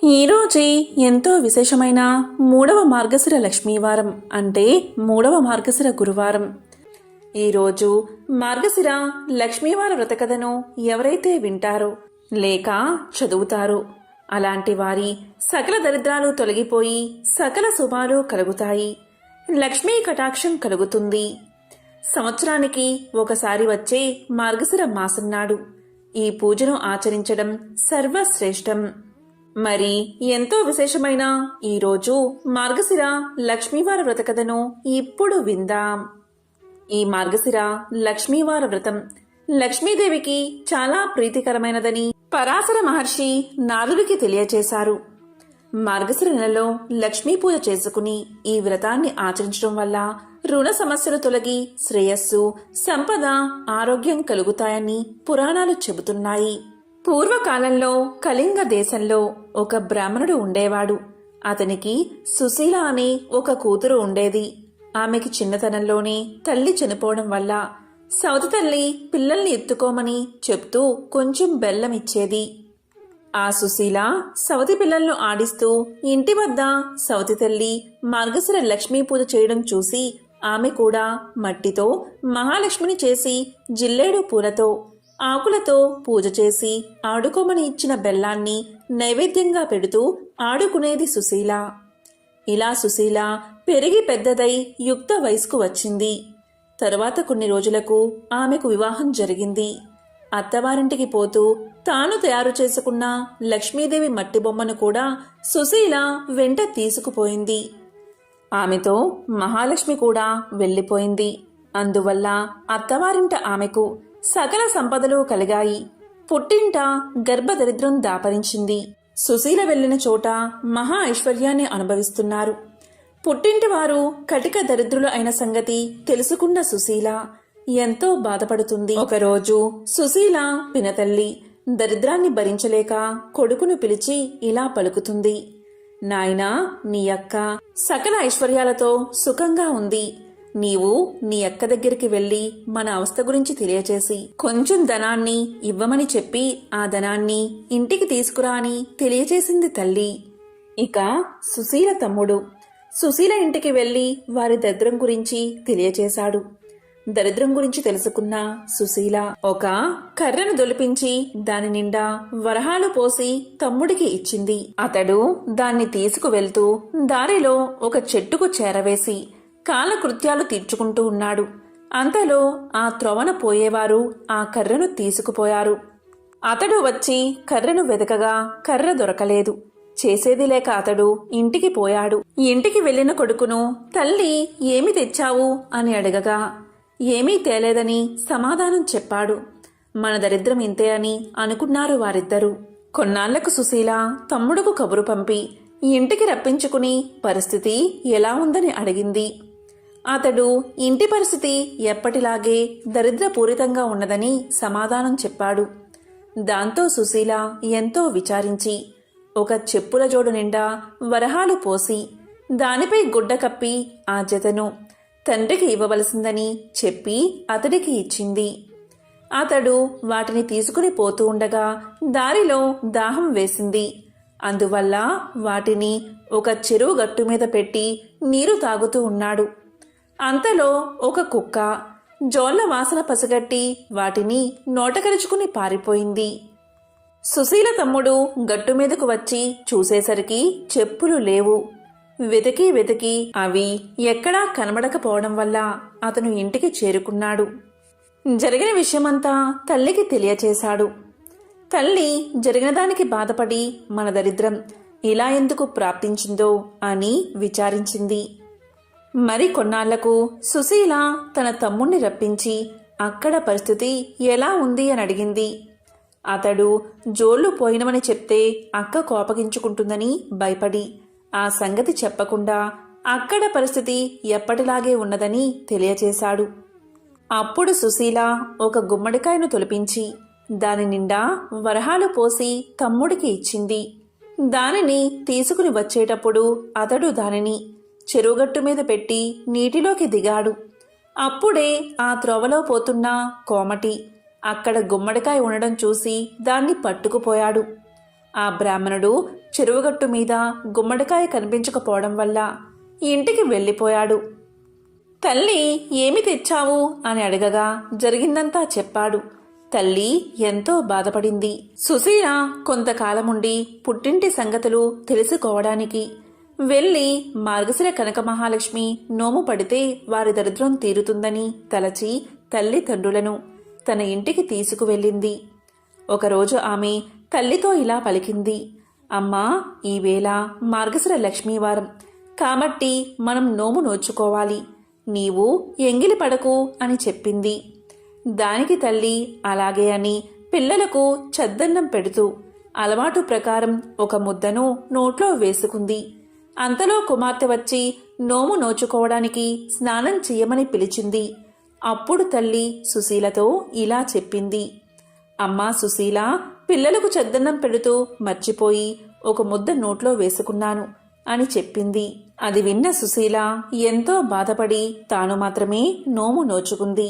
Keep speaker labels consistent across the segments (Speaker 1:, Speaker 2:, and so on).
Speaker 1: ఈరోజే ఎంతో విశేషమైన మూడవ మార్గశిర లక్ష్మీవారం అంటే మూడవ మార్గశిర గురువారం. ఈరోజు మార్గశిర లక్ష్మీవార వ్రతకథను ఎవరైతే వింటారో లేక చదువుతారో అలాంటి వారి సకల దరిద్రాలు తొలగిపోయి సకల శుభాలు కలుగుతాయి. లక్ష్మీ కటాక్షం కలుగుతుంది. సంవత్సరానికి ఒకసారి వచ్చే మార్గశిర మాసం నాడు ఈ పూజను ఆచరించడం సర్వశ్రేష్టం. మరి ఎంతో విశేషమైన ఈరోజు మార్గశిర లక్ష్మీవార వ్రత కథను ఇప్పుడు విందాం. ఈ మార్గశిర లక్ష్మీవార వ్రతం లక్ష్మీదేవికి చాలా ప్రీతికరమైనదని పరాశర మహర్షి నారదుడికి తెలియచేశారు. మార్గశిర నెలలో లక్ష్మీ పూజ చేసుకుని ఈ వ్రతాన్ని ఆచరించడం వల్ల రుణ సమస్యలు తొలగి శ్రేయస్సు, సంపద, ఆరోగ్యం కలుగుతాయని పురాణాలు చెబుతున్నాయి. పూర్వకాలంలో కళింగ దేశంలో ఒక బ్రాహ్మణుడు ఉండేవాడు. అతనికి సుశీల అనే ఒక కూతురు ఉండేది. ఆమెకి చిన్నతనంలోనే తల్లి చనిపోవడం వల్ల సవతి తల్లి పిల్లల్ని ఎత్తుకోమని చెప్తూ కొంచెం బెల్లం ఇచ్చేది. ఆ సుశీల సవతి పిల్లలను ఆడిస్తూ ఇంటి వద్ద సవతి తల్లి మార్గశిర లక్ష్మీ పూజ చేయడం చూసి ఆమె కూడా మట్టితో మహాలక్ష్మిని చేసి జిల్లేడు పూలతో ఆకులతో పూజ చేసి ఆడుకోమని ఇచ్చిన బెల్లాన్ని నైవేద్యంగా పెడుతూ ఆడుకునేది సుశీల. ఇలా సుశీల పెరిగి పెద్దదై యుక్త వయసుకు వచ్చింది. తరువాత కొన్ని రోజులకు ఆమెకు వివాహం జరిగింది. అత్తవారింటికి పోతూ తాను తయారు చేసుకున్న లక్ష్మీదేవి మట్టి బొమ్మను కూడా సుశీల వెంట తీసుకుపోయింది. ఆమెతో మహాలక్ష్మి కూడా వెళ్ళిపోయింది. అందువల్ల అత్తవారింట ఆమెకు సకల సంపదలు కలిగాయి. పుట్టింట గర్భదరిద్రం దాపరించింది. సుశీల వెళ్లిన చోట మహా ఐశ్వర్యాన్ని అనుభవిస్తున్నారు. పుట్టింటి వారు కటిక దరిద్రులు అయిన సంగతి తెలుసుకున్న సుశీల ఎంతో బాధపడుతుంది. ఒకరోజు సుశీల పినతల్లి దరిద్రాన్ని భరించలేక కొడుకును పిలిచి ఇలా పలుకుతుంది. నాయనా, నీ అక్క సకల ఐశ్వర్యాలతో సుఖంగా ఉంది. నీవు నీ అక్క దగ్గరికి వెళ్లి మన అవస్థ గురించి తెలియచేసి కొంచెం ధనాన్ని ఇవ్వమని చెప్పి ఆ ధనాన్ని ఇంటికి తీసుకురా అని తెలియచేసింది తల్లి. ఇక సుశీల తమ్ముడు సుశీల ఇంటికి వెళ్లి వారి దరిద్రం గురించి తెలియచేశాడు. దరిద్రం గురించి తెలుసుకున్న సుశీల ఒక కర్రను దొలిపించి దాని నిండా వరహాలు పోసి తమ్ముడికి ఇచ్చింది. అతడు దాన్ని తీసుకువెళ్తూ దారిలో ఒక చెట్టుకు చేరవేసి కాలకృత్యాలు తీర్చుకుంటూ ఉన్నాడు. అంతలో ఆ త్రోవన పోయేవారు ఆ కర్రను తీసుకుపోయారు. అతడు వచ్చి కర్రను వెదకగా కర్ర దొరకలేదు. చేసేది లేక అతడు ఇంటికి పోయాడు. ఇంటికి వెళ్లిన కొడుకును తల్లి ఏమి తెచ్చావు అని అడగగా ఏమీ తేలేదని సమాధానం చెప్పాడు. మన దరిద్రం ఇంతే అని అనుకున్నారు వారిద్దరూ. కొన్నాళ్లకు సుశీల తమ్ముడుకు కబురు పంపి ఇంటికి రప్పించుకుని పరిస్థితి ఎలా ఉందని అడిగింది. అతడు ఇంటి పరిస్థితి ఎప్పటిలాగే దరిద్రపూరితంగా ఉన్నదని సమాధానం చెప్పాడు. దాంతో సుశీల ఎంతో విచారించి ఒక చెప్పుల జోడు నిండా వరహాలు పోసి దానిపై గుడ్డ కప్పి ఆ జతను తండ్రికి ఇవ్వవలసిందని చెప్పి అతడికి ఇచ్చింది. అతడు వాటిని తీసుకుని పోతూ ఉండగా దారిలో దాహం వేసింది. అందువల్ల వాటిని ఒక చెరువు గట్టు మీద పెట్టి నీరు తాగుతూ ఉన్నాడు. అంతలో ఒక కుక్క జోళ్ల వాసన పసిగట్టి వాటిని నోటకరుచుకుని పారిపోయింది. సుశీల తమ్ముడు గట్టు మీదకు వచ్చి చూసేసరికి చెప్పులు లేవు. వెతికి వెతికి అవి ఎక్కడా కనబడకపోవడం వల్ల అతను ఇంటికి చేరుకున్నాడు. జరిగిన విషయమంతా తల్లికి తెలియచేశాడు. తల్లి జరిగిన దానికి బాధపడి మన దరిద్రం ఇలా ఎందుకు ప్రాప్తించిందో అని విచారించింది. మరి కొన్నాళ్లకు సుశీల తన తమ్ముణ్ణి రప్పించి అక్కడ పరిస్థితి ఎలా ఉంది అని అడిగింది. అతడు జోళ్లు పోయినవని చెప్తే అక్క కోపగించుకుంటుందని భయపడి ఆ సంగతి చెప్పకుండా అక్కడ పరిస్థితి ఎప్పటిలాగే ఉన్నదని తెలియచేశాడు. అప్పుడు సుశీల ఒక గుమ్మడికాయను తొలిపించి దాని నిండా వరహాలు పోసి తమ్ముడికి ఇచ్చింది. దానిని తీసుకుని వచ్చేటప్పుడు అతడు దానిని చెరువుగట్టు మీద పెట్టి నీటిలోకి దిగాడు. అప్పుడే ఆ త్రోవలో పోతున్న కోమటి అక్కడ గుమ్మడికాయ ఉండడం చూసి దాన్ని పట్టుకుపోయాడు. ఆ బ్రాహ్మణుడు చెరువుగట్టు మీద గుమ్మడికాయ కనిపించకపోవడం వల్ల ఇంటికి వెళ్ళిపోయాడు. తల్లి ఏమి తెచ్చావు అని అడగగా జరిగిందంతా చెప్పాడు. తల్లి ఎంతో బాధపడింది. సుశీల కొంతకాలముండి పుట్టింటి సంగతులు తెలుసుకోవడానికి వెళ్ళి మార్గశిర కనక మహాలక్ష్మి నోము పడితే వారి దరిద్రం తీరుతుందని తలచి తల్లిదండ్రులను తన ఇంటికి తీసుకువెళ్ళింది. ఒకరోజు ఆమె తల్లితో ఇలా పలికింది. అమ్మా, ఈవేళ మార్గశిర లక్ష్మీవారం కాబట్టి మనం నోము నోచుకోవాలి. నీవు ఎంగిలి పడకు అని చెప్పింది. దానికి తల్లి అలాగే అని పిల్లలకు చద్దన్నం పెడుతూ అలవాటు ప్రకారం ఒక ముద్దను నోట్లో వేసుకుంది. అంతలో కుమార్తె వచ్చి నోము నోచుకోవడానికి స్నానం చెయ్యమని పిలిచింది. అప్పుడు తల్లి సుశీలతో ఇలా చెప్పింది. అమ్మా సుశీల, పిల్లలకు చద్దన్నం పెడుతూ మర్చిపోయి ఒక ముద్ద నోట్లో వేసుకున్నాను అని చెప్పింది. అది విన్న సుశీల ఎంతో బాధపడి తాను మాత్రమే నోము నోచుకుంది.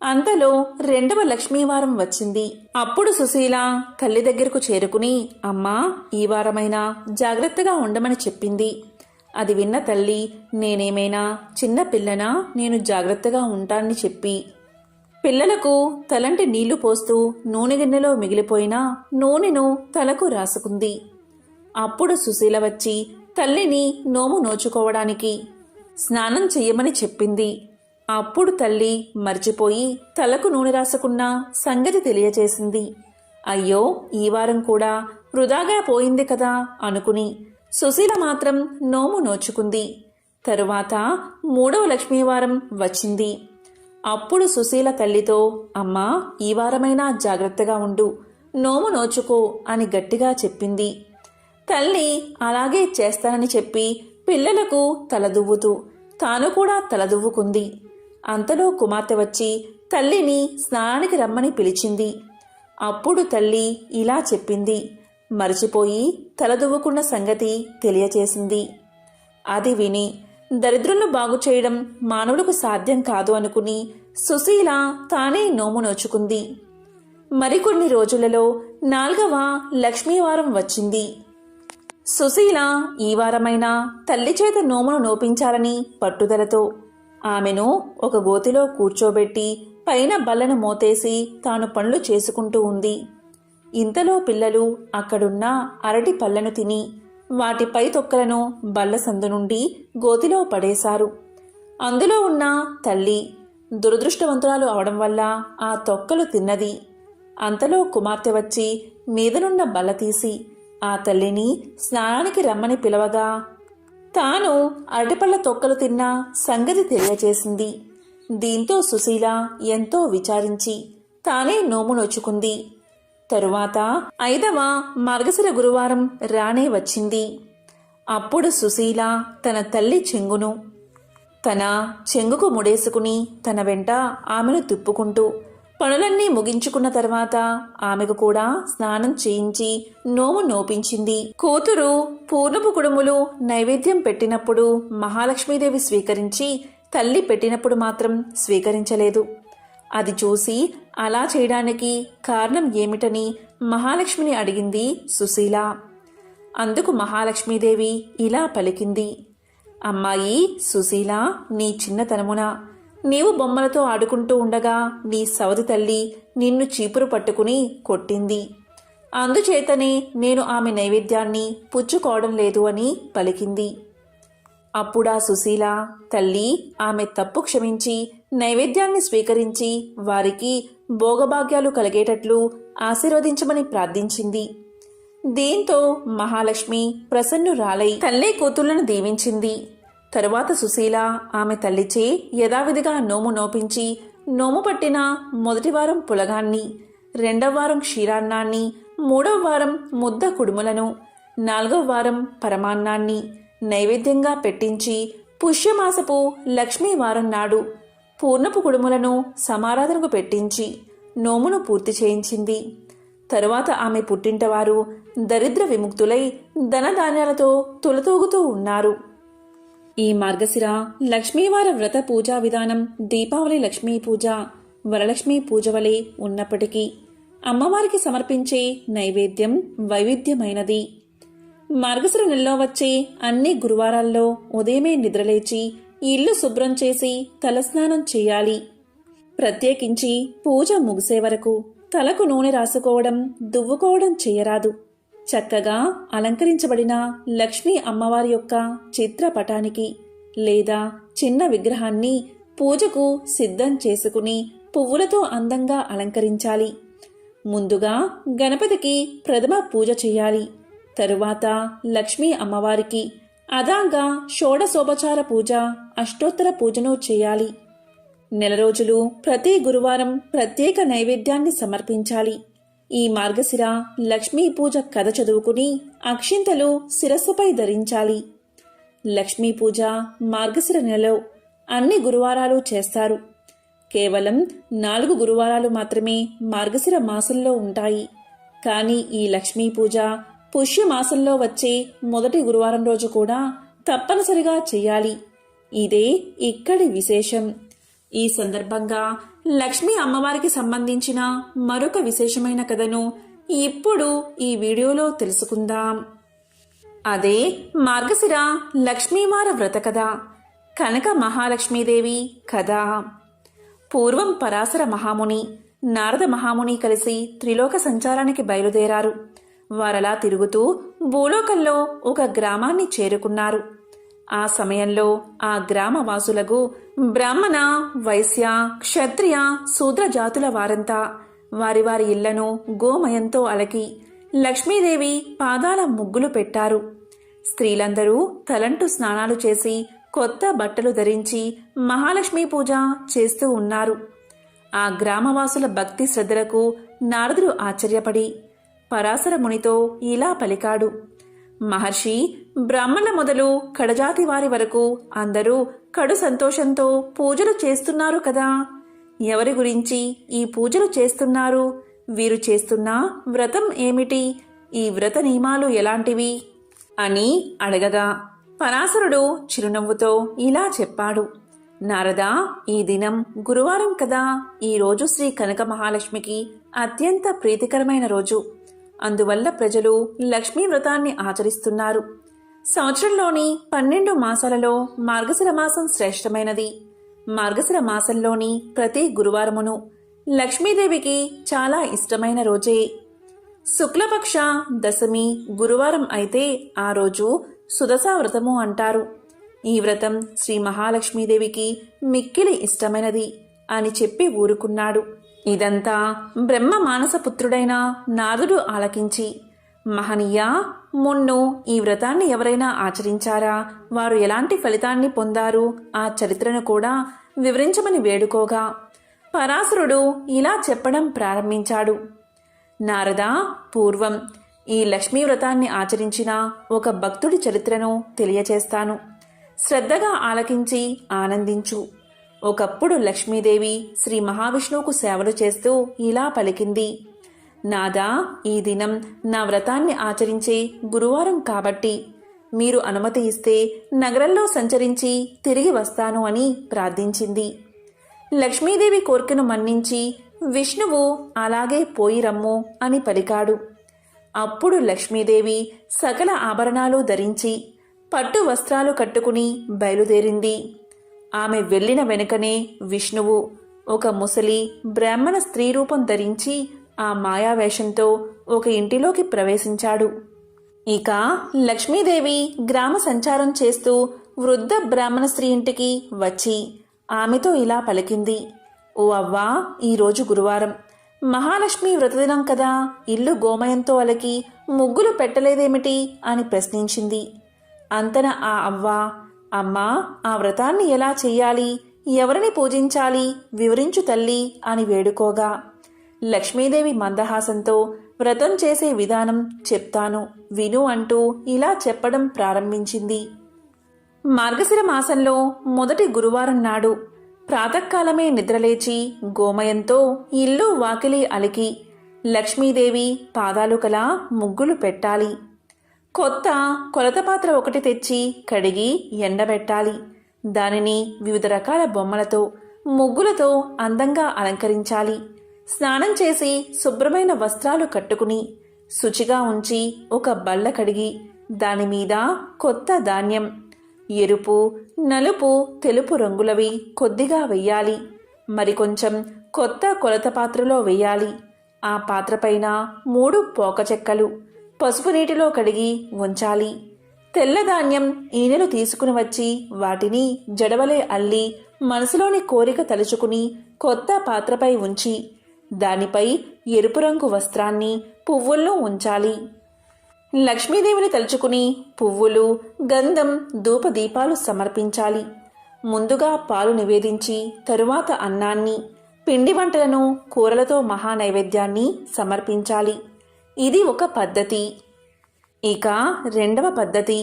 Speaker 1: అంతలో రెండవ లక్ష్మీవారం వచ్చింది. అప్పుడు సుశీల తల్లి దగ్గరకు చేరుకుని అమ్మా, ఈ వారమైనా జాగ్రత్తగా ఉండమని చెప్పింది. అది విన్న తల్లి నేనేమైనా చిన్న పిల్లనా, నేను జాగ్రత్తగా ఉంటానని చెప్పి పిల్లలకు తలంటి నీళ్లు పోస్తూ నూనె గిన్నెలో మిగిలిపోయిన నూనెను తలకు రాసుకుంది. అప్పుడు సుశీల వచ్చి తల్లిని నోము నోచుకోవడానికి స్నానం చెయ్యమని చెప్పింది. అప్పుడు తల్లి మర్చిపోయి తలకు నూనె రాసుకున్న సంగతి తెలియచేసింది. అయ్యో, ఈ వారం కూడా వృధాగా పోయింది కదా అనుకుని సుశీల మాత్రం నోము నోచుకుంది. తరువాత మూడవ లక్ష్మీవారం వచ్చింది. అప్పుడు సుశీల తల్లితో అమ్మా, ఈ వారమైనా జాగ్రత్తగా ఉండు, నోము నోచుకో అని గట్టిగా చెప్పింది. తల్లి అలాగే చేస్తానని చెప్పి పిల్లలకు తలదువ్వుతూ తాను కూడా తలదువ్వుకుంది. అంతలో కుమార్తె వచ్చి తల్లిని స్నానానికి రమ్మని పిలిచింది. అప్పుడు తల్లి ఇలా చెప్పింది. మరిచిపోయి తలదువ్వుకున్న సంగతి తెలియచేసింది. అది విని దరిద్రులను బాగు చేయడం మానవులకు సాధ్యం కాదు అనుకుని సుశీల తానే నోము నోచుకుంది. మరికొన్ని రోజులలో 4వ లక్ష్మీవారం వచ్చింది. సుశీల ఈ వారమైనా తల్లి చేత నోమును నోపించాలని పట్టుదలతో ఆమెను ఒక గోతిలో కూర్చోబెట్టి పైన బల్లను మోతేసి తాను పనులు చేసుకుంటూ ఉంది. ఇంతలో పిల్లలు అక్కడున్న అరటి పళ్ళను తిని వాటిపై తొక్కలను బల్ల సందు నుండి గోతిలో పడేశారు. అందులో ఉన్న తల్లి దురదృష్టవంతురాలు అవడం వల్ల ఆ తొక్కలు తిన్నది. అంతలో కుమార్తె వచ్చి మీదనున్న బల్ల తీసి ఆ తల్లిని స్నానానికి రమ్మని పిలవగా తాను అరటిపళ్ళ తొక్కలు తిన్న సంగతి తెలియచేసింది. దీంతో సుశీల ఎంతో విచారించి తానే నోము నోచుకుంది. తరువాత 5వ మార్గశిర గురువారం రానే వచ్చింది. అప్పుడు సుశీల తన తల్లి చెంగుకు ముడేసుకుని తన వెంట ఆమెను తిప్పుకుంటూ పనులన్నీ ముగించుకున్న తర్వాత ఆమెకు కూడా స్నానం చేయించి నోము నోపించింది. కూతురు పూర్ణపు కుడుములు నైవేద్యం పెట్టినప్పుడు మహాలక్ష్మీదేవి స్వీకరించి తల్లి పెట్టినప్పుడు మాత్రం స్వీకరించలేదు. అది చూసి అలా చేయడానికి కారణం ఏమిటని మహాలక్ష్మిని అడిగింది సుశీల. అందుకు మహాలక్ష్మీదేవి ఇలా పలికింది. అమ్మాయి సుశీల, నీ చిన్నతనమున నీవు బొమ్మలతో ఆడుకుంటూ ఉండగా నీ సవతి తల్లి నిన్ను చీపురు పట్టుకుని కొట్టింది. అందుచేతనే నేను ఆమె నైవేద్యాన్ని పుచ్చుకోవడం లేదు అని పలికింది. అప్పుడా సుశీల తల్లి ఆమె తప్పు క్షమించి నైవేద్యాన్ని స్వీకరించి వారికి భోగభాగ్యాలు కలిగేటట్లు ఆశీర్వదించమని ప్రార్థించింది. దీంతో మహాలక్ష్మి ప్రసన్నురాలై తల్లి కూతుళ్లను దీవించింది. తరువాత సుశీల ఆమె తల్లిచే యథావిధిగా నోము నోపించి నోము పట్టిన మొదటి వారం పులగాన్ని, 2వ వారం క్షీరాన్నాన్ని, 3వ వారం ముద్ద కుడుములను, 4వ వారం పరమాన్నాన్ని నైవేద్యంగా పెట్టించి పుష్యమాసపు లక్ష్మీవారం నాడు పూర్ణపు కుడుములను సమారాధనకు పెట్టించి నోమును పూర్తి చేయించింది. తరువాత ఆమె పుట్టింటవారు దరిద్ర విముక్తులై ధనధాన్యాలతో తులతూగుతూ ఉన్నారు. ఈ మార్గశిర లక్ష్మీవార వ్రత పూజా విధానం దీపావళి లక్ష్మీ పూజ, వరలక్ష్మీ పూజ వలె ఉన్నప్పటికీ అమ్మవారికి సమర్పించే నైవేద్యం వైవిధ్యమైనది. మార్గశిర నెలలో వచ్చే అన్ని గురువారాల్లో ఉదయమే నిద్రలేచి ఇల్లు శుభ్రం చేసి తలస్నానం చేయాలి. ప్రత్యేకించి పూజ ముగిసే వరకు తలకు నూనె రాసుకోవడం, దువ్వుకోవడం చేయరాదు. చక్కగా అలంకరించబడిన లక్ష్మీ అమ్మవారి యొక్క చిత్రపటానికి లేదా చిన్న విగ్రహాన్ని పూజకు సిద్ధం చేసుకుని పువ్వులతో అందంగా అలంకరించాలి. ముందుగా గణపతికి ప్రథమ పూజ చేయాలి. తరువాత లక్ష్మీ అమ్మవారికి అదాంగా షోడశోపచార పూజ, అష్టోత్తర పూజను చేయాలి. నెల రోజులు ప్రతి గురువారం ప్రత్యేక నైవేద్యాన్ని సమర్పించాలి. ఈ మార్గశిర లక్ష్మీ పూజ కథ చదువుకుని అక్షింతలు శిరస్సుపై ధరించాలి. లక్ష్మీ పూజ మార్గశిర నెలలో అన్ని గురువారాలు చేస్తారు. కేవలం 4 గురువారాలు మాత్రమే మార్గశిర మాసంలో ఉంటాయి. కానీ ఈ లక్ష్మీ పూజ పుష్యమాసంలో వచ్చే మొదటి గురువారం రోజు కూడా తప్పనిసరిగా చేయాలి. ఇదే ఇక్కడి విశేషం. ఈ సందర్భంగా లక్ష్మీ అమ్మవారికి సంబంధించిన మరొక విశేషమైన కథను ఇప్పుడు ఈ వీడియోలో తెలుసుకుందాం. అదే మార్గశిర లక్ష్మీవార వ్రత కథ, కనక మహాలక్ష్మీదేవి కథ. పూర్వం పరాశర మహాముని, నారద మహాముని కలిసి త్రిలోక సంచారానికి బయలుదేరారు. వారలా తిరుగుతూ భూలోకంలో ఒక గ్రామాన్ని చేరుకున్నారు. ఆ సమయంలో ఆ గ్రామవాసులకు బ్రాహ్మణ, వైశ్య, క్షత్రియ, శూద్ర జాతుల వారంతా వారి వారి ఇళ్లను గోమయంతో అలకి లక్ష్మీదేవి పాదాల ముగ్గులు పెట్టారు. స్త్రీలందరూ తలంటు స్నానాలు చేసి కొత్త బట్టలు ధరించి మహాలక్ష్మీ పూజ చేస్తూ ఉన్నారు. ఆ గ్రామవాసుల భక్తి శ్రద్ధలకు నారదుడు ఆశ్చర్యపడి పరాశర మునితో ఇలా పలికాడు. మహర్షి, బ్రాహ్మణుల మొదలు కడజాతి వారి వరకు అందరూ కడు సంతోషంతో పూజలు చేస్తున్నారు కదా. ఎవరి గురించి ఈ పూజలు చేస్తున్నారు? వీరు చేస్తున్న వ్రతం ఏమిటి? ఈ వ్రత నియమాలు ఎలాంటివి అని అడగగా పరాశరుడు చిరునవ్వుతో ఇలా చెప్పాడు. నారదా, ఈ దినం గురువారం కదా. ఈ రోజు శ్రీ కనక మహాలక్ష్మికి అత్యంత ప్రీతికరమైన రోజు. అందువల్ల ప్రజలు లక్ష్మీ వ్రతాన్ని ఆచరిస్తున్నారు. సంవత్సరంలోని 12 మాసాలలో మార్గశిర మాసం శ్రేష్టమైనది. మార్గశిర మాసంలోని ప్రతి గురువారమును లక్ష్మీదేవికి చాలా ఇష్టమైన రోజే. శుక్లపక్ష దశమి గురువారం అయితే ఆ రోజు సుదశా వ్రతము అంటారు. ఈ వ్రతం శ్రీ మహాలక్ష్మీదేవికి మిక్కిలి ఇష్టమైనది అని చెప్పి ఊరుకున్నాడు. ఇదంతా బ్రహ్మ మానసపుత్రుడైన నారదుడు ఆలకించి, మహనీయ, మున్ను ఈ వ్రతాన్ని ఎవరైనా ఆచరించారా? వారు ఎలాంటి ఫలితాన్ని పొందారు? ఆ చరిత్రను కూడా వివరించమని వేడుకోగా పరాశరుడు ఇలా చెప్పడం ప్రారంభించాడు. నారదా, పూర్వం ఈ లక్ష్మీ వ్రతాన్ని ఆచరించిన ఒక భక్తుడి చరిత్రను తెలియచేస్తాను. శ్రద్ధగా ఆలకించి ఆనందించు. ఒకప్పుడు లక్ష్మీదేవి శ్రీ మహావిష్ణువుకు సేవలు చేస్తూ ఇలా పలికింది. నాదా, ఈ దినం నా వ్రతాన్ని ఆచరించే గురువారం కాబట్టి మీరు అనుమతి ఇస్తే నగరంలో సంచరించి తిరిగి వస్తాను అని ప్రార్థించింది. లక్ష్మీదేవి కోరికను మన్నించి విష్ణువు అలాగే పోయి రమ్ము అని పలికాడు. అప్పుడు లక్ష్మీదేవి సకల ఆభరణాలు ధరించి పట్టు వస్త్రాలు కట్టుకుని బయలుదేరింది. ఆమె వెళ్ళిన వెనుకనే విష్ణువు ఒక ముసలి బ్రాహ్మణ స్త్రీ రూపం ధరించి ఆ మాయావేషంతో ఒక ఇంటిలోకి ప్రవేశించాడు. ఇక లక్ష్మీదేవి గ్రామ సంచారం చేస్తూ వృద్ధ బ్రాహ్మణ స్త్రీ ఇంటికి వచ్చి ఆమెతో ఇలా పలికింది. ఓ అవ్వా, ఈరోజు గురువారం, మహాలక్ష్మి వ్రతదినం కదా. ఇల్లు గోమయంతో అలకి ముగ్గులు పెట్టలేదేమిటి అని ప్రశ్నించింది. అంతన ఆ అవ్వ, అమ్మా, ఆ వ్రతాన్ని ఎలా చెయ్యాలి, ఎవరిని పూజించాలి వివరించు తల్లి అని వేడుకోగా లక్ష్మీదేవి మందహాసంతో వ్రతం చేసే విధానం చెప్తాను విను అంటూ ఇలా చెప్పడం ప్రారంభించింది. మార్గశిర మాసంలో మొదటి గురువారం నాడు ప్రాతకాలమే నిద్రలేచి గోమయంతో ఇల్లు వాకిలి అలికి లక్ష్మీదేవి పాదాలు కల ముగ్గులు పెట్టాలి. కొత్త కొలతపాత్ర ఒకటి తెచ్చి కడిగి ఎండబెట్టాలి. దానిని వివిధ రకాల బొమ్మలతో ముగ్గులతో అందంగా అలంకరించాలి. స్నానం చేసి శుభ్రమైన వస్త్రాలు కట్టుకుని శుచిగా ఉంచి ఒక బల్ల కడిగి దానిమీద కొత్త ధాన్యం ఎరుపు, నలుపు, తెలుపు రంగులవి కొద్దిగా వెయ్యాలి. మరికొంచెం కొత్త కొలత పాత్రలో వెయ్యాలి. ఆ పాత్రపైన 3 పోక చెక్కలు పసుపు నీటిలో కడిగి ఉంచాలి. తెల్లధాన్యం ఈనెలు తీసుకుని వచ్చి వాటిని జడవలే అల్లి మనసులోని కోరిక తలుచుకుని కొత్త పాత్రపై ఉంచి దానిపై ఎరుపు రంగు వస్త్రాన్ని, పువ్వులను ఉంచాలి. లక్ష్మీదేవిని తలుచుకుని పువ్వులు, గంధం, ధూపదీపాలు సమర్పించాలి. ముందుగా పాలు నివేదించి తరువాత అన్నాన్ని, పిండి వంటలను, కూరలతో మహానైవేద్యాన్ని సమర్పించాలి. ఇది ఒక పద్ధతి. ఇక రెండవ పద్ధతి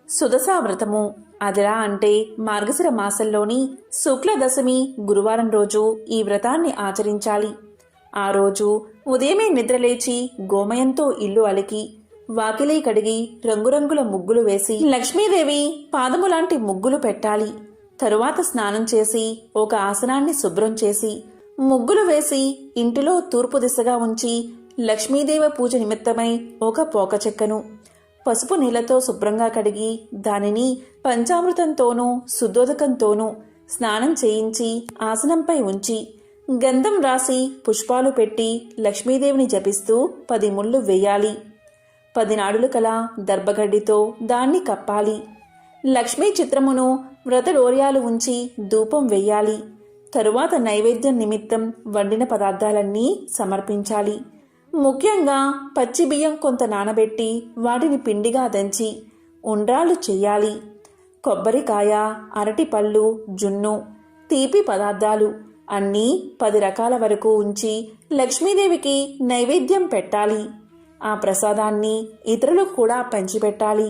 Speaker 1: సుదశా వ్రతము. అదిలా అంటే మార్గశిర మాసంలోని శుక్ల దశమి గురువారం రోజు ఈ వ్రతాన్ని ఆచరించాలి. ఆ రోజు ఉదయమే నిద్రలేచి గోమయంతో ఇల్లు అలికి వాకిలి కడిగి రంగురంగుల ముగ్గులు వేసి లక్ష్మీదేవి పాదము లాంటి ముగ్గులు పెట్టాలి. తరువాత స్నానం చేసి ఒక ఆసనాన్ని శుభ్రం చేసి ముగ్గులు వేసి ఇంటిలో తూర్పు దిశగా ఉంచి లక్ష్మీదేవి పూజ నిమిత్తమై ఒక పోక చెక్కను పసుపు నీళ్లతో శుభ్రంగా కడిగి దానిని పంచామృతంతోనూ శుద్ధోదకంతోనూ స్నానం చేయించి ఆసనంపై ఉంచి గంధం రాసి పుష్పాలు పెట్టి లక్ష్మీదేవిని జపిస్తూ 10 ముళ్ళు వేయాలి. 10 నాడులు కల దర్భగడ్డితో దాన్ని కప్పాలి. లక్ష్మీ చిత్రమును వ్రతడోర్యాలు ఉంచి ధూపం వెయ్యాలి. తరువాత నైవేద్యం నిమిత్తం వండిన పదార్థాలన్నీ సమర్పించాలి. ముఖ్యంగా పచ్చి బియ్యం కొంత నానబెట్టి వాటిని పిండిగా దంచి ఉండ్రాళ్ళు చెయ్యాలి. కొబ్బరికాయ, అరటిపళ్ళు, జున్ను, తీపి పదార్థాలు అన్నీ 10 రకాల వరకు ఉంచి లక్ష్మీదేవికి నైవేద్యం పెట్టాలి. ఆ ప్రసాదాన్ని ఇతరులకు కూడా పంచిపెట్టాలి.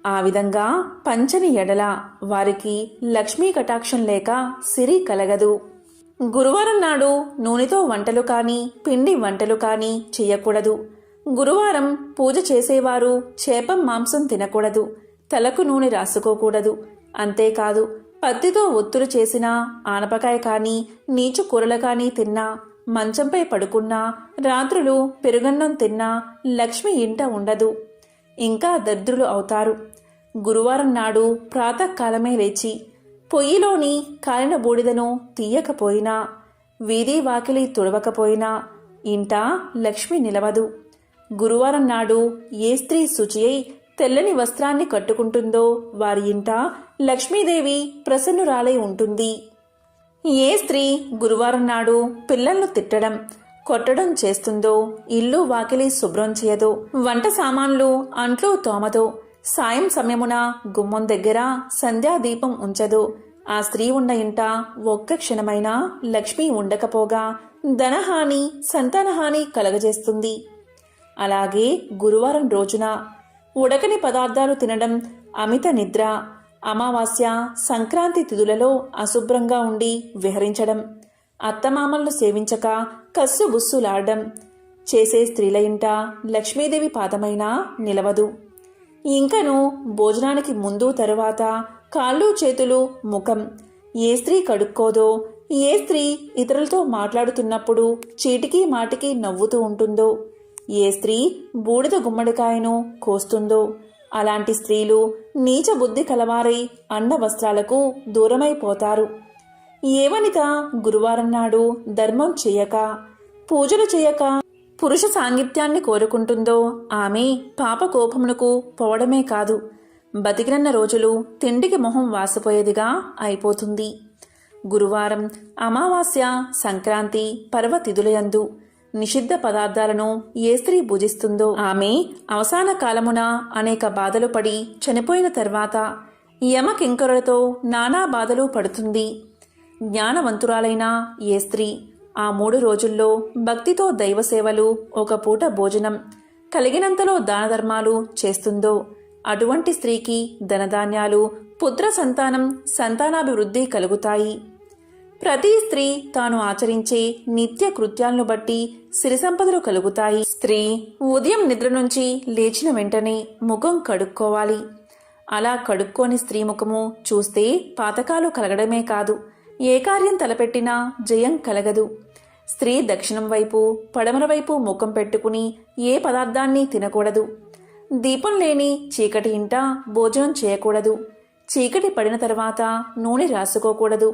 Speaker 1: ఆ విధంగా పంచని ఎడల వారికి లక్ష్మీ కటాక్షం లేక సిరి కలగదు. గురువారం నాడు నూనెతో వంటలు కానీ పిండి వంటలు కానీ చేయకూడదు. గురువారం పూజ చేసేవారు చేప మాంసం తినకూడదు. తలకు నూనె రాసుకోకూడదు. అంతేకాదు పత్తితో ఒత్తులు చేసిన ఆనపకాయ కానీ నీచు కూరలు కానీ తిన్నా, మంచంపై పడుకున్నా, రాత్రులు పెరుగన్నం తిన్నా లక్ష్మి ఇంట ఉండదు. ఇంకా దరిద్రులు అవుతారు. గురువారం నాడు ప్రాతకాలమే లేచి పొయ్యిలోని కాలిన బూడిదను తీయకపోయినా, వీధి వాకిలి తుడవకపోయినా ఇంట లక్ష్మి నిలవదు. గురువారం నాడు ఏ స్త్రీ శుచి అయి తెల్లని వస్త్రాన్ని కట్టుకుంటుందో వారి ఇంట లక్ష్మీదేవి ప్రసన్నురాలై ఉంటుంది. ఏ స్త్రీ గురువారం నాడు పిల్లలను తిట్టడం, కొట్టడం చేస్తుందో, ఇల్లు వాకిలి శుభ్రం చేయదో, వంట సామాన్లు అంట్లు తోమదో, సాయం సమయమున గుమ్మం దగ్గర సంధ్యాదీపం ఉంచదో, ఆ స్త్రీ ఉన్న ఇంట ఒక్క క్షణమైనా లక్ష్మి ఉండకపోగా ధనహాని, సంతానహాని కలగజేస్తుంది. అలాగే గురువారం రోజున ఉడకని పదార్థాలు తినడం, అమిత నిద్ర, అమావాస్య, సంక్రాంతి తిథులలో అశుభ్రంగా ఉండి విహరించడం, అత్తమామలను సేవించక కస్సు బుస్సులాడడం చేసే స్త్రీల ఇంట లక్ష్మీదేవి పాదమైనా నిలవదు. ఇంకను భోజనానికి ముందు తరువాత కాళ్ళు, చేతులు, ముఖం ఏ స్త్రీ కడుక్కోదో, ఏ స్త్రీ ఇతరులతో మాట్లాడుతున్నప్పుడు చీటికి మాటికి నవ్వుతూ ఉంటుందో, ఏ స్త్రీ బూడిద గుమ్మడికాయను కోస్తుందో అలాంటి స్త్రీలు నీచ బుద్ధి కలవారై అన్న వస్త్రాలకు దూరమైపోతారు. ఏ వనిత గురువారం నాడు ధర్మం చేయక, పూజలు చేయక పురుష సాంగిత్యాన్ని కోరుకుంటుందో ఆమె పాపకోపమునకు పోవడమే కాదు, బతికినన్న రోజులు తిండికి మొహం వాసిపోయేదిగా అయిపోతుంది. గురువారం, అమావాస్య, సంక్రాంతి పర్వతిథులయందు నిషిద్ధ పదార్థాలను ఏ స్త్రీ భుజిస్తుందో ఆమె అవసాన కాలమున అనేక బాధలు పడి చనిపోయిన తర్వాత యమకింకరులతో నానా బాధలు పడుతుంది. జ్ఞానవంతురాలైన ఏ స్త్రీ ఆ 3 రోజుల్లో భక్తితో దైవసేవలు, ఒక పూట భోజనం, కలిగినంతలో దానధర్మాలు చేస్తుందో అటువంటి స్త్రీకి ధనధాన్యాలు, పుత్ర సంతానం, సంతానాభివృద్ధి కలుగుతాయి. ప్రతి స్త్రీ తాను ఆచరించే నిత్య కృత్యాలను బట్టి సిరి సంపదలు కలుగుతాయి. స్త్రీ ఉదయం నిద్ర నుంచి లేచిన వెంటనే ముఖం కడుక్కోవాలి. అలా కడుక్కోని స్త్రీ ముఖము చూస్తే పాతకాలు కలగడమే కాదు, ఏ కార్యం తలపెట్టినా జయం కలగదు. స్త్రీ దక్షిణం వైపు, పడమర వైపు ముఖం పెట్టుకుని ఏ పదార్థాన్ని తినకూడదు. దీపం లేని చీకటి ఇంట భోజనం చేయకూడదు. చీకటి పడిన తర్వాత నూనె రాసుకోకూడదు.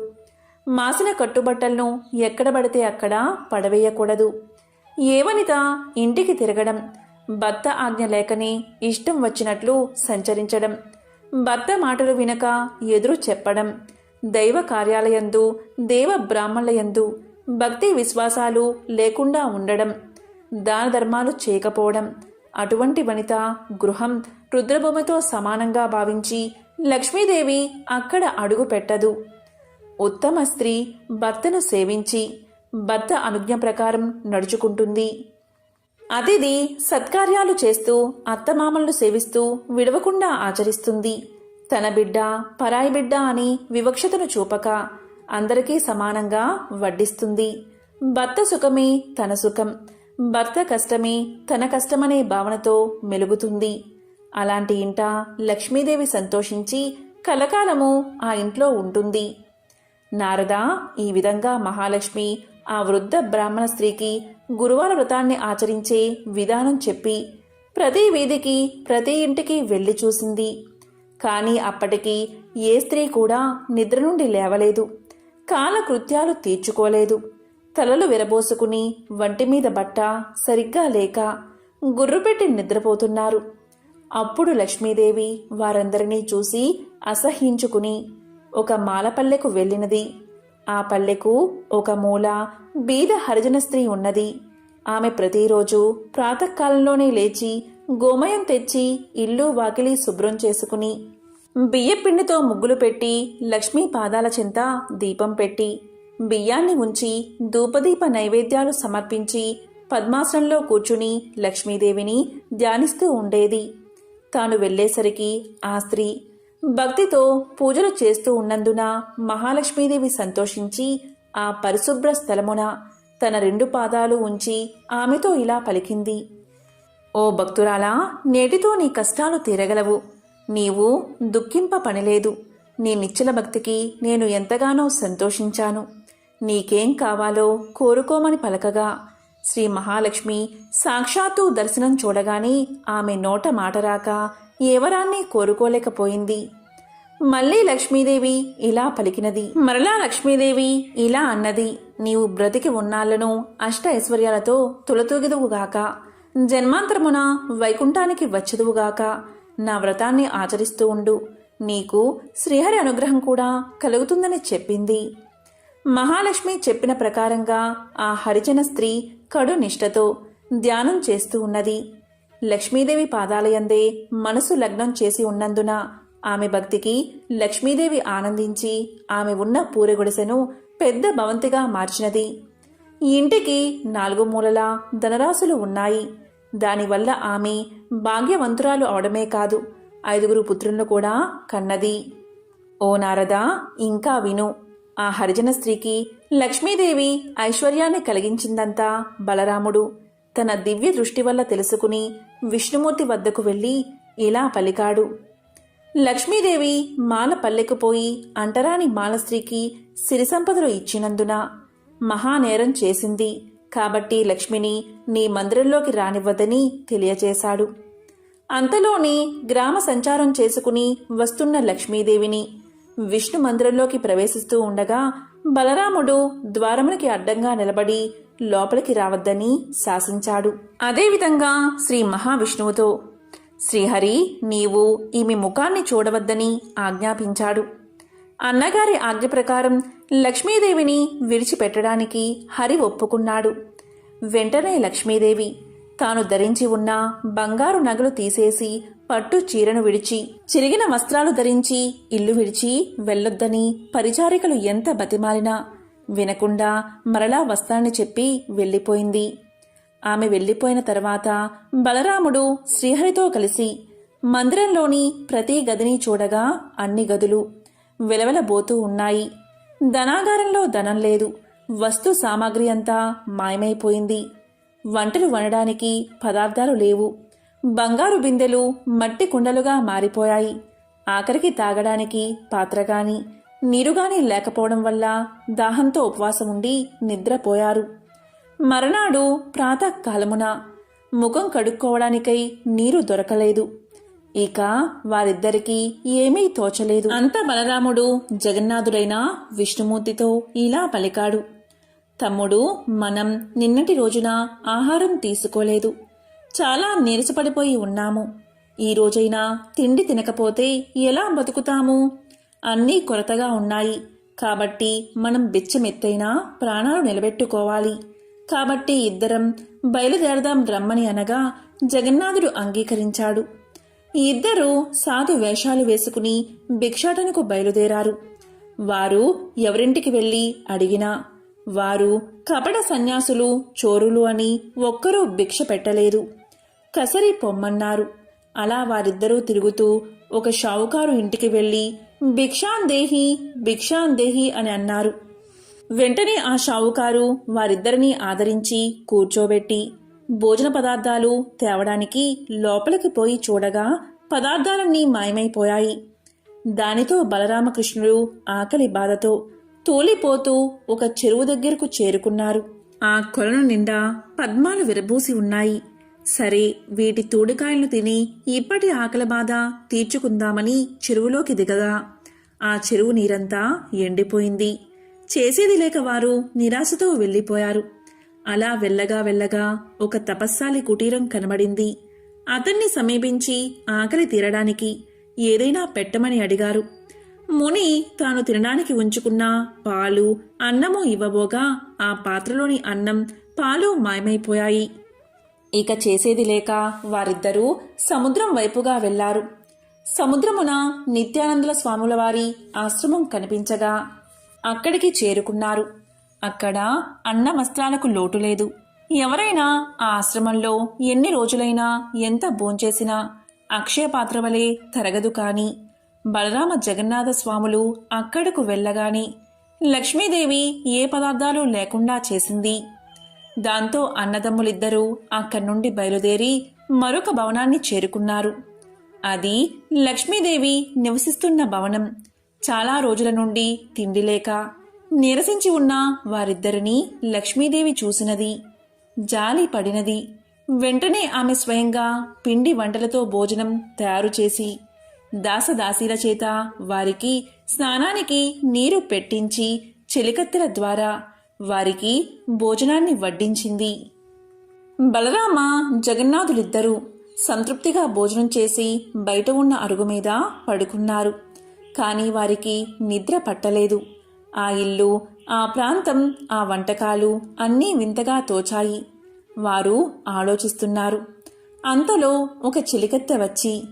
Speaker 1: మాసిన కట్టుబట్టలను ఎక్కడ పడితే అక్కడ పడవేయకూడదు. ఏ వనిత ఇంటికి తిరగడం, భర్త ఆజ్ఞ లేకనే ఇష్టం వచ్చినట్లు సంచరించడం, భర్త మాటలు వినక ఎదురు చెప్పడం, దైవ కార్యాలయందు దేవ బ్రాహ్మణులయందు భక్తి విశ్వాసాలు లేకుండా ఉండడం, దాన ధర్మాలు చేయకపోవడం, అటువంటి వనిత గృహం రుద్రభూమితో సమానంగా భావించి లక్ష్మీదేవి అక్కడ అడుగు పెట్టదు. ఉత్తమ స్త్రీ భర్తను సేవించి భర్త అనుజ్ఞ ప్రకారం నడుచుకుంటుంది. అతిథి సత్కార్యాలు చేస్తూ అత్తమామలను సేవిస్తూ విడవకుండా ఆచరిస్తుంది. తన బిడ్డ పరాయి బిడ్డ అని వివక్షతను చూపక అందరికీ సమానంగా వడ్డిస్తుంది. భర్త సుఖమే తన సుఖం, భర్త కష్టమే తన కష్టమనే భావనతో మెలుగుతుంది. అలాంటి ఇంట లక్ష్మీదేవి సంతోషించి కలకాలము ఆ ఇంట్లో ఉంటుంది. నారద ఈ విధంగా మహాలక్ష్మి ఆ వృద్ధ బ్రాహ్మణ స్త్రీకి గురువార వ్రతాన్ని ఆచరించే విధానం చెప్పి ప్రతి వీధికి ప్రతి ఇంటికి వెళ్లి చూసింది. కానీ అప్పటికి ఏ స్త్రీ కూడా నిద్ర నుండి లేవలేదు. కాలకృత్యాలు తీర్చుకోలేదు. తలలు విరబోసుకుని వంటిమీద బట్ట సరిగ్గా లేక గుర్రుపెట్టి నిద్రపోతున్నారు. అప్పుడు లక్ష్మీదేవి వారందరినీ చూసి అసహ్యించుకుని ఒక మాలపల్లెకు వెళ్ళినది. ఆ పల్లెకు ఒక మూల బీద హరిజన స్త్రీ ఉన్నది. ఆమె ప్రతిరోజు ప్రాతకాలంలోనే లేచి గోమయం తెచ్చి ఇల్లు వాకిలి శుభ్రం చేసుకుని బియ్యపిండితో ముగ్గులు పెట్టి లక్ష్మీ పాదాల చెంత దీపం పెట్టి బియ్యాన్ని ఉంచి ధూపదీప నైవేద్యాలు సమర్పించి పద్మాసనంలో కూర్చుని లక్ష్మీదేవిని ధ్యానిస్తూ ఉండేది. తాను వెళ్లేసరికి ఆ స్త్రీ భక్తితో పూజలు చేస్తూ ఉన్నందున మహాలక్ష్మీదేవి సంతోషించి ఆ పరిశుభ్ర స్థలమున తన 2 పాదాలు ఉంచి ఆమెతో ఇలా పలికింది. ఓ భక్తురాలా, నేటితో నీ కష్టాలు తీరగలవు. నీవు దుఃఖింప పనిలేదు. నీ నిశ్చల భక్తికి నేను ఎంతగానో సంతోషించాను. నీకేం కావాలో కోరుకోమని పలకగా శ్రీ మహాలక్ష్మి సాక్షాత్తు దర్శనం చూడగానే ఆమె నోట మాట రాక ఎవరాన్ని కోరుకోలేకపోయింది. మళ్ళీ లక్ష్మీదేవి ఇలా పలికినది. మరలా లక్ష్మీదేవి ఇలా అన్నది. నీవు బ్రతికి ఉన్నాళ్లను అష్ట ఐశ్వర్యాలతో తులతూగిదువుగాక, జన్మాంతరమున వైకుంఠానికి వచ్చదువుగాక. నా వ్రతాన్ని ఆచరిస్తూ ఉండు. నీకు శ్రీహరి అనుగ్రహం కూడా కలుగుతుందని చెప్పింది. మహాలక్ష్మి చెప్పిన ప్రకారంగా ఆ హరిజన స్త్రీ కడు నిష్ఠతో ధ్యానం చేస్తూ ఉన్నది. లక్ష్మీదేవి పాదాలయందే మనసు లగ్నం చేసి ఉన్నందున ఆమె భక్తికి లక్ష్మీదేవి ఆనందించి ఆమె ఉన్న పూరెగుడిసెను పెద్ద భవంతిగా మార్చినది. ఇంటికి 4 మూలలా ధనరాశులు ఉన్నాయి. దానివల్ల ఆమె భాగ్యవంతురాలు అవడమే కాదు 5 పుత్రులను కూడా కన్నది. ఓ నారద, ఇంకా విను. ఆ హరిజన స్త్రీకి లక్ష్మీదేవి ఐశ్వర్యాన్ని కలిగించిందంతా బలరాముడు తన దివ్య దృష్టి వల్ల తెలుసుకుని విష్ణుమూర్తి వద్దకు వెళ్ళి ఇలా పలికాడు. లక్ష్మీదేవి మాల పల్లెకు పోయి అంటరాని మాల స్త్రీకి సిరి సంపదలు ఇచ్చినందున మహానేరం చేసింది. కాబట్టి లక్ష్మిని నీ మందిరంలోకి రానివ్వదని తెలియచేశాడు. అంతలోనే గ్రామ సంచారం చేసుకుని వస్తున్న లక్ష్మీదేవిని విష్ణు మందిరంలోకి ప్రవేశిస్తూ ఉండగా బలరాముడు ద్వారమునికి అడ్డంగా నిలబడి లోపలికి రావద్దని శాసించాడు. అదేవిధంగా శ్రీ మహావిష్ణువుతో శ్రీహరి నీవు ఈమె ముఖాన్ని చూడవద్దని ఆజ్ఞాపించాడు. అన్నగారి ఆజ్ఞ ప్రకారం లక్ష్మీదేవిని విడిచిపెట్టడానికి హరి ఒప్పుకున్నాడు. వెంటనే లక్ష్మీదేవి తాను ధరించి ఉన్న బంగారు నగలు తీసేసి పట్టు చీరను విడిచి చిరిగిన వస్త్రాలు ధరించి ఇల్లు విడిచి వెళ్ళొద్దని పరిచారికలు ఎంత బతిమాలినా వినకుండా మరలా వస్త్రాన్ని చెప్పి వెళ్ళిపోయింది. ఆమె వెళ్ళిపోయిన తర్వాత బలరాముడు శ్రీహరితో కలిసి మందిరంలోని ప్రతి గదిని చూడగా అన్ని గదులు వెలవెలబోతూ ఉన్నాయి. ధనాగారంలో ధనం లేదు. వస్తు సామాగ్రి అంతా మాయమైపోయింది. వంటలు వండడానికి పదార్థాలు లేవు. బంగారు బిందెలు మట్టి కుండలుగా మారిపోయాయి. ఆఖరికి తాగడానికి పాత్రగాని నీరుగాని లేకపోవడం వల్ల దాహంతో ఉపవాసం ఉండి నిద్రపోయారు. మరునాడు ప్రాతకాలమున ముఖం కడుక్కోవడానికై నీరు దొరకలేదు. ఇక వారిద్దరికీ ఏమీ తోచలేదు. అంత బలరాముడు జగన్నాథుడైన విష్ణుమూర్తితో ఇలా పలికాడు. తమ్ముడు, మనం నిన్నటి రోజున ఆహారం తీసుకోలేదు. చాలా నీరసపడిపోయి ఉన్నాము. ఈ రోజైనా తిండి తినకపోతే ఎలా బతుకుతాము? అన్నీ కొరతగా ఉన్నాయి. కాబట్టి మనం బిచ్చమెత్తైనా ప్రాణాలు నిలబెట్టుకోవాలి. కాబట్టి ఇద్దరం బయలుదేరదాం రమ్మని అనగా జగన్నాథుడు అంగీకరించాడు. ఈ ఇద్దరూ సాధు వేషాలు వేసుకుని భిక్షాటనకు బయలుదేరారు. వారు ఎవరింటికి వెళ్లి అడిగినా వారు కపట సన్యాసులు, చోరులు అని ఒక్కరూ భిక్ష పెట్టలేదు. కసరి పొమ్మన్నారు. అలా వారిద్దరూ తిరుగుతూ ఒక షావుకారు ఇంటికి వెళ్లి భిక్షాందేహి భిక్షాందేహి అని అన్నారు. వెంటనే ఆ షావుకారు వారిద్దరినీ ఆదరించి కూర్చోబెట్టి భోజన పదార్థాలు తేవడానికి లోపలికి పోయి చూడగా పదార్థాలన్నీ మాయమైపోయాయి. దానితో బలరామకృష్ణుడు ఆకలి బాధతో తూలిపోతూ ఒక చెరువు దగ్గరకు చేరుకున్నారు. ఆ కొలను నిండా పద్మాలు విరబూసి ఉన్నాయి. సరే, వీటి తూడికాయలు తిని ఇప్పటి ఆకలి బాధ తీర్చుకుందామని చెరువులోకి దిగగా ఆ చెరువు నీరంతా ఎండిపోయింది. చేసేది లేక వారు నిరాశతో వెళ్లిపోయారు. అలా వెళ్ళగా వెళ్ళగా ఒక తపస్సాలి కుటీరం కనబడింది. అతన్ని సమీపించి ఆకలి తీరడానికి ఏదైనా పెట్టమని అడిగారు. ముని తాను తినడానికి ఉంచుకున్న పాలు, అన్నము ఇవ్వబోగా ఆ పాత్రలోని అన్నం, పాలు మాయమైపోయాయి. ఇక చేసేది లేక వారిద్దరూ సముద్రం వైపుగా వెళ్లారు. సముద్రమున నిత్యానందుల స్వాముల వారి ఆశ్రమం కనిపించగా అక్కడికి చేరుకున్నారు. అక్కడ అన్న వస్త్రాలకు లోటు లేదు. ఎవరైనా ఆ ఆశ్రమంలో ఎన్ని రోజులైనా ఎంత భోంచేసినా అక్షయపాత్ర వలె తరగదు. కాని బలరామ జగన్నాథ స్వాములు అక్కడకు వెళ్ళగాని లక్ష్మీదేవి ఏ పదార్థాలు లేకుండా చేసింది. దాంతో అన్నదమ్ములిద్దరూ అక్కడి నుండి బయలుదేరి మరొక భవనాన్ని చేరుకున్నారు. అది లక్ష్మీదేవి నివసిస్తున్న భవనం. చాలా రోజుల నుండి తిండి లేక నీరసించి ఉన్న వారిద్దరినీ లక్ష్మీదేవి చూసినది, జాలి పడినది. వెంటనే ఆమె స్వయంగా పిండి వంటలతో భోజనం తయారు చేసి దాసదాసీల చేత వారికి స్నానానికి నీరు పెట్టించి చెలికత్తెల ద్వారా వారికి భోజనాన్ని వడ్డించింది. బలరామ జగన్నాథులిద్దరూ సంతృప్తిగా భోజనం చేసి బయట ఉన్న అరుగు మీద పడుకున్నారు. కాని వారికి నిద్ర పట్టలేదు. ఆ ఇల్లు, ఆ ప్రాంతం, ఆ వంటకాలు అన్నీ వింతగా తోచాయి. వారు ఆలోచిస్తున్నారు. అంతలో ఒక చెలికత్తె వచ్చి,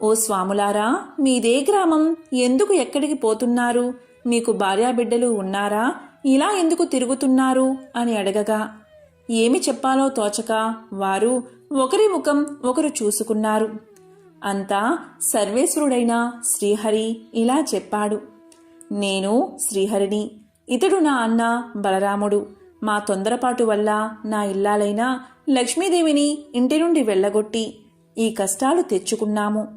Speaker 1: ఓ స్వాములారా, మీదే గ్రామం, ఎందుకు ఎక్కడికి పోతున్నారు? మీకు భార్యాబిడ్డలు ఉన్నారా? ఇలా ఎందుకు తిరుగుతున్నారు అని అడగగా ఏమి చెప్పాలో తోచక వారు ఒకరి ముఖం ఒకరు చూసుకున్నారు. అంతా సర్వేశ్వరుడైన శ్రీహరి ఇలా చెప్పాడు. నేను శ్రీహరిని, ఇతడు నా అన్న బలరాముడు. మా తొందరపాటు వల్ల నా ఇల్లాలైన లక్ష్మీదేవిని ఇంటి నుండి వెళ్ళగొట్టి ఈ కష్టాలు తెచ్చుకున్నాము.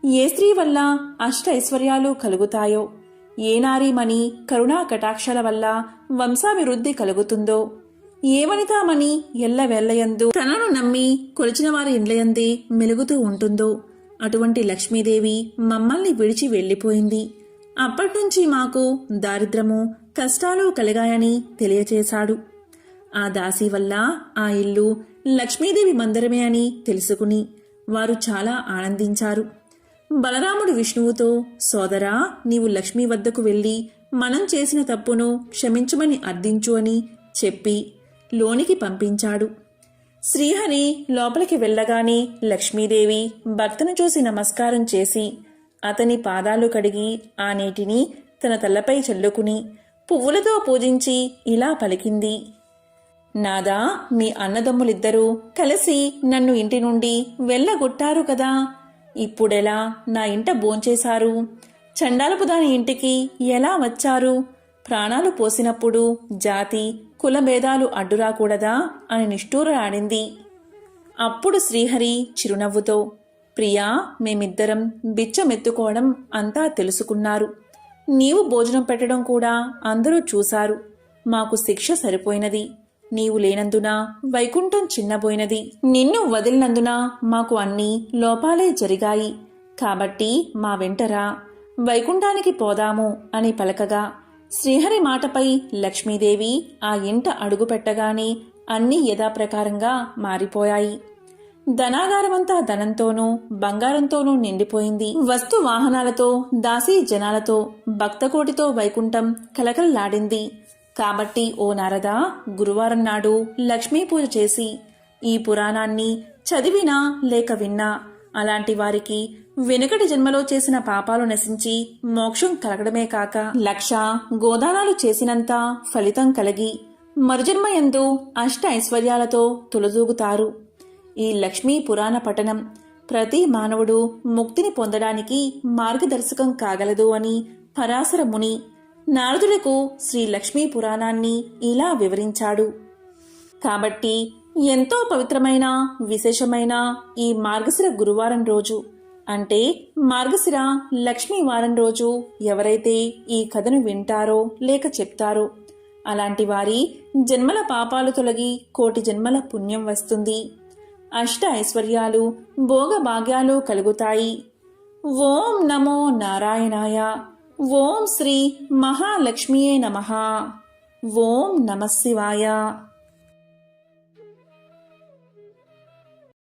Speaker 1: ఏ స్త్రీ వల్ల అష్ట ఐశ్వర్యాలు కలుగుతాయో, ఏ నారీమణి కరుణా కటాక్షల వల్ల వంశాభివృద్ధి కలుగుతుందో, ఏ వనితామణి ఎల్లవెల్లయందు తనను నమ్మి కొలిచిన వారి ఇండ్లయందే మెలుగుతూ ఉంటుందో అటువంటి లక్ష్మీదేవి మమ్మల్ని విడిచి వెళ్లిపోయింది. అప్పట్నుంచి మాకు దారిద్రము, కష్టాలు కలిగాయని తెలియచేశాడు. ఆ దాసి వల్ల ఆ ఇల్లు లక్ష్మీదేవి మందిరమే అని తెలుసుకుని వారు చాలా ఆనందించారు. బలరాముడు విష్ణువుతో, సోదరా, నీవు లక్ష్మీ వద్దకు వెళ్లి మనం చేసిన తప్పును క్షమించమని అర్థించు అని చెప్పి లోనికి పంపించాడు. శ్రీహరి లోపలికి వెళ్ళగానే లక్ష్మీదేవి భర్తను చూసి నమస్కారం చేసి అతని పాదాలు కడిగి ఆ నీటిని తన తలపై చల్లుకుని పువ్వులతో పూజించి ఇలా పలికింది. నాదా, మీ అన్నదమ్ములిద్దరూ కలిసి నన్ను ఇంటి నుండి వెళ్ళగొట్టారు కదా, ఇప్పుడెలా నా ఇంట భోంచేశారు? చండాలపు దాని ఇంటికి ఎలా వచ్చారు? ప్రాణాలు పోసినప్పుడు జాతి కులభేదాలు అడ్డురాకూడదా అని నిష్ఠూరాడింది. అప్పుడు శ్రీహరి చిరునవ్వుతో, ప్రియా, మేమిద్దరం బిచ్చమెత్తుకోవడం అంతా తెలుసుకున్నారు. నీవు భోజనం పెట్టడం కూడా అందరూ చూశారు. మాకు శిక్ష సరిపోయినది. నీవు లేనందున వైకుంఠం చిన్నబోయినది. నిన్ను వదిలినందున మాకు అన్ని లోపాలే జరిగాయి. కాబట్టి మా వెంటరా, వైకుంఠానికి పోదాము అని పలకగా శ్రీహరి మాటపై లక్ష్మీదేవి ఆ ఇంట అడుగుపెట్టగానే అన్నీ యథాప్రకారంగా మారిపోయాయి. ధనాగారమంతా ధనంతోనూ బంగారంతోనూ నిండిపోయింది. వస్తు వాహనాలతో, దాసీ జనాలతో, భక్తకోటితో వైకుంఠం కలకల్లాడింది. కాబట్టి ఓ నారదా, గురువారం నాడు లక్ష్మీ పూజ చేసి ఈ పురాణాన్ని చదివినా లేక విన్నా అలాంటి వారికి వెనుకటి జన్మలో చేసిన పాపాలు నశించి మోక్షం కలగడమే కాక 1,00,000 గోదానాలు చేసినంత ఫలితం కలిగి మరుజన్మయందు అష్ట ఐశ్వర్యాలతో తులదూగుతారు. ఈ లక్ష్మీ పురాణ పఠనం ప్రతి మానవుడు ముక్తిని పొందడానికి మార్గదర్శకం కాగలదు అని పరాశర ముని నారదులకు శ్రీ లక్ష్మీ పురాణాన్ని ఇలా వివరించాడు. కాబట్టి ఎంతో పవిత్రమైన విశేషమైన ఈ మార్గశిర గురువారం రోజు, అంటే మార్గశిర లక్ష్మీ వారం రోజు ఎవరైతే ఈ కథను వింటారో లేక చెప్తారో అలాంటి వారి జన్మల పాపాలు తొలగి కోటి జన్మల పుణ్యం వస్తుంది. అష్ట ఐశ్వర్యాలు, భోగభాగ్యాలు కలుగుతాయి. ఓం నమో నారాయణాయ. ఓం శ్రీ మహాలక్ష్మియే నమః. ఓం నమః శివాయ.